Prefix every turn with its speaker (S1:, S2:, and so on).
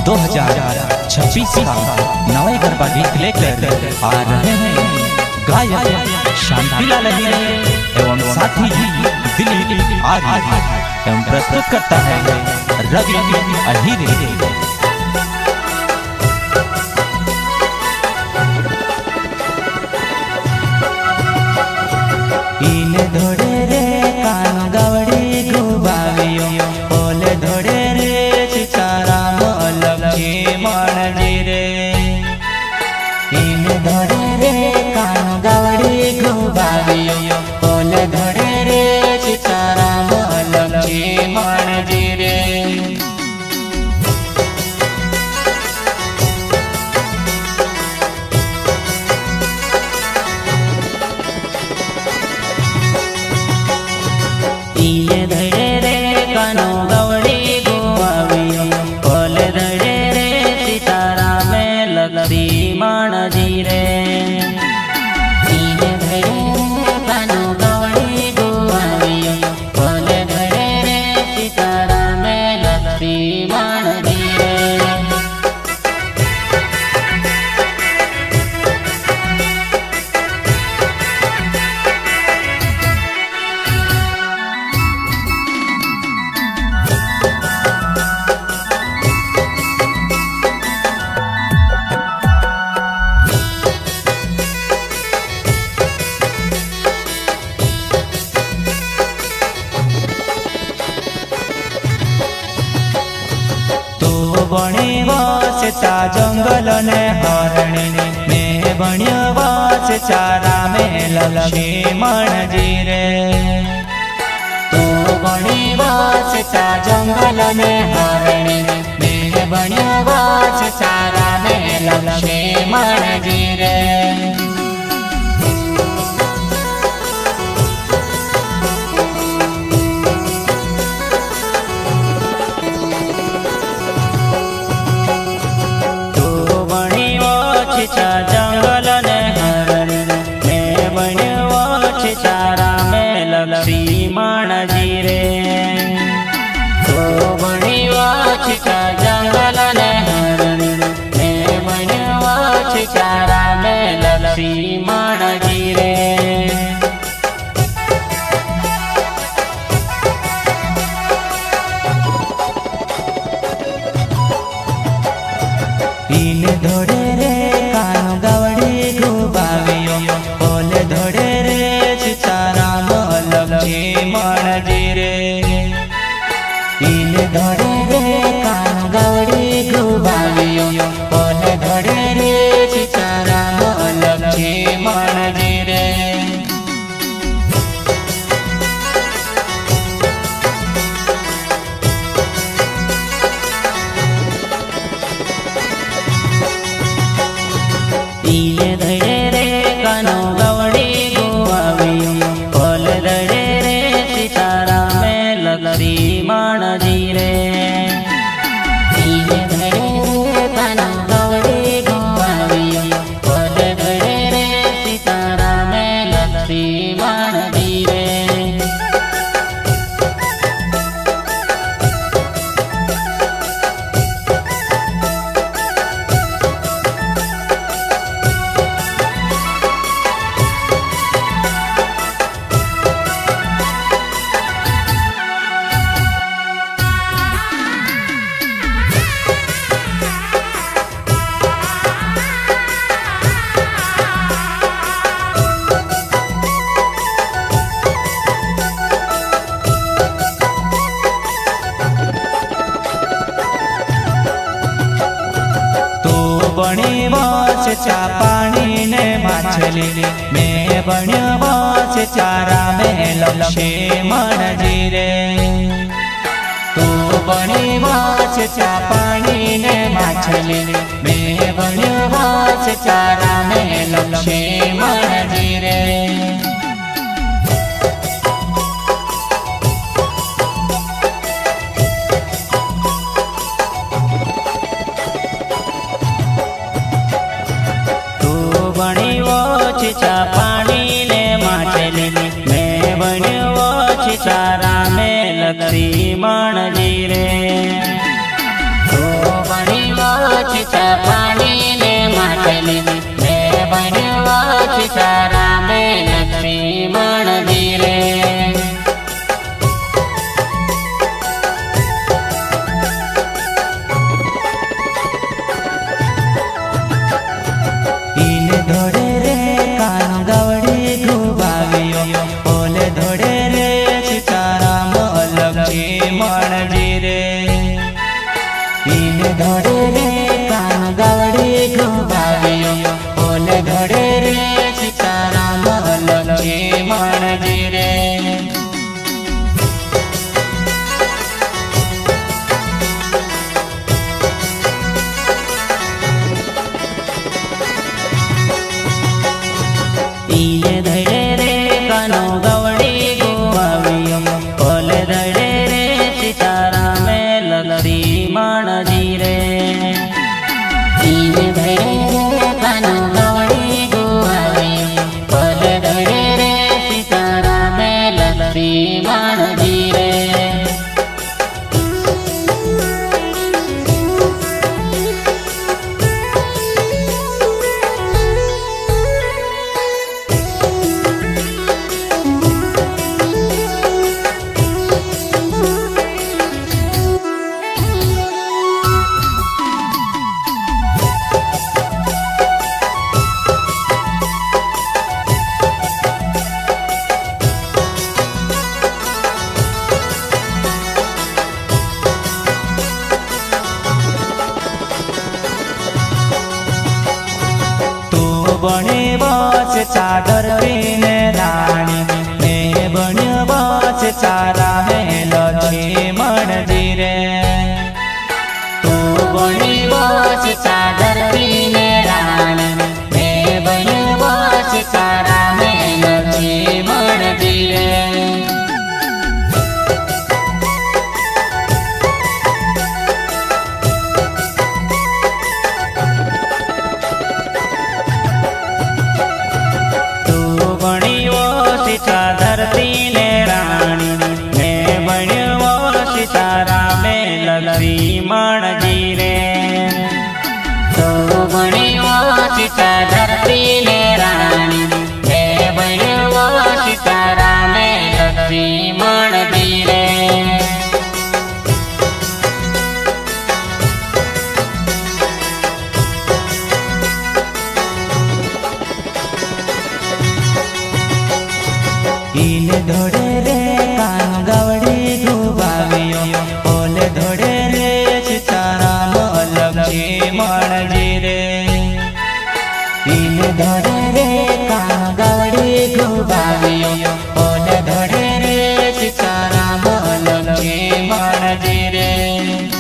S1: 2026 का नए गरबा गीत लेकर आ रहे हैं गायक शांतिलाल अहिरे एवं साथी दिलीप आर्य एवं प्रस्तुत करता है रवि अहिरे।
S2: धोड़े रे कान गवड़ी गुबावियो ओले धोड़े रे चिचारा लक्ष्मी मणजी रे। इन धोड़े रे कान गवड़ी गुबावियो ओले धोड़े रे चिचारा लक्ष्मी मणजी रे। धड़े रे कानो गवड़ी गुआवियो ओले धड़े रे सितारा में लक्ष्मी मणजी रे। धड़े रे कानो गवड़ी गुआवियो ओले धड़े रे सितारा में लक्ष्मी मणजी रे। बणी वाचा जंगल ने हरणी में बण्यो वाच चारा में लक्ष्मी मणजी रे। तो बणी वाचा जंगल ने हरणी में बण्यो वाच चारा में लक्ष्मी मणजी रे। जंगल ने हरणी में बण्यो चारा में लक्ष्मी मणजी रे। तो बण्यो जंगल ने हरणी में बण्यो चारा में लक्ष्मी मणजी रे। इन धोड़े रे कानो गवड़ी गुबावियो ओले धोड़े रे चिचारा लक्ष्मी मणजी रे। इन धोड़े रे कानो गवड़ी गुबावियो ओले धोड़े रे चिचारा लक्ष्मी मणजी रे। धड़े रे कानो गवड़ी गुआवियो ओले धड़े रे सितारा में लक्ष्मी मणजी रे। धड़े रे कानो गवड़ी गुआवियो ओले धड़े रे सितारा में लक्ष्मी मणजी रे। बणी वाच चा पानी ने माछली में बण्यो वाच चारा में लक्ष्मी मणजी रे। तो बणी वाच चा पानी ने माछली में बण्यो वाच चारा में लक्ष्मी मणजी रे। बणी वाच चा पानी ने माछली में बण्यो वाच चारा में लक्ष्मी मणजी रे। तो बणी छीछा पाणी ने माचली मैं बन्यो छीछा रामे लक्ष्मण धीरे
S1: धोड़े रे कान गवड़ी घुबावियो ओले धोड़े रे सीताराम लक्ष्मण जी रे इन धोड़े रे कान गवड़ी घुबावियो ओले धोड़े रे सीताराम लक्ष्मण जी रे
S2: धड़े रे कानो गवड़ी गुआवियो ओले धड़े रे सीताराम लक्ष्मण जी रे धड़े रे कानो गवड़ी गुआवियो ओले धड़े रे सीताराम लक्ष्मण जी रे
S1: बने बस चादर पीने रानी मैं बने बस चारा है लक्ष्मण जी रे
S2: तू बने बस चादर पीने रानी मैं बने बस चारा है लक्ष्मण जी रे धरती ने रानी मैं बन्यो सीताराम लक्ष्मण जी रे तो बन्यो सीता धरती ने रानी मैं बन्यो सीताराम लक्ष्मण जी रे
S1: इन धोड़े रे कान गवड़ी घुबावियो ओले धोड़े रे सीताराम लक्ष्मण जी रे इन धोड़े रे कान गवड़ी घुबावियो ओले धोड़े रे सीताराम लक्ष्मण जी रे